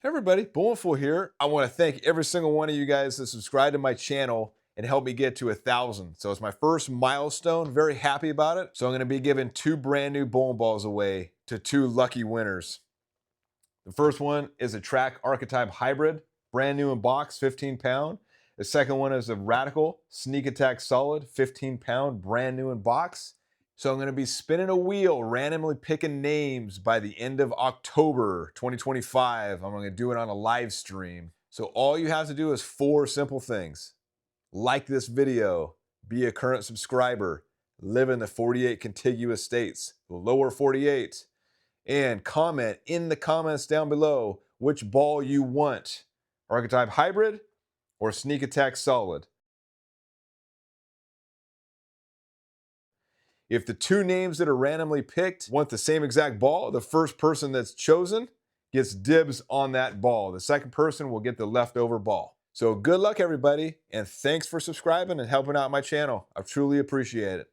Hey everybody, Boneful here. I want to thank every single one of you guys that subscribed to my channel and helped me get to 1,000. So it's my first milestone. Very happy about it. So I'm going to be giving 2 brand new bowling balls away to 2 lucky winners. The first one is a Track Archetype Hybrid, brand new in box, 15 pound. The second one is a Radical Sneak Attack Solid, 15 pound, brand new in box. So I'm going to be spinning a wheel, randomly picking names by the end of October 2025. I'm going to do it on a live stream. So all you have to do is 4 simple things. Like this video, be a current subscriber, live in the 48 contiguous states, the lower 48, and comment in the comments down below which ball you want. Archetype Hybrid or Sneak Attack Solid. If the 2 names that are randomly picked want the same exact ball, the first person that's chosen gets dibs on that ball. The second person will get the leftover ball. So good luck, everybody, and thanks for subscribing and helping out my channel. I truly appreciate it.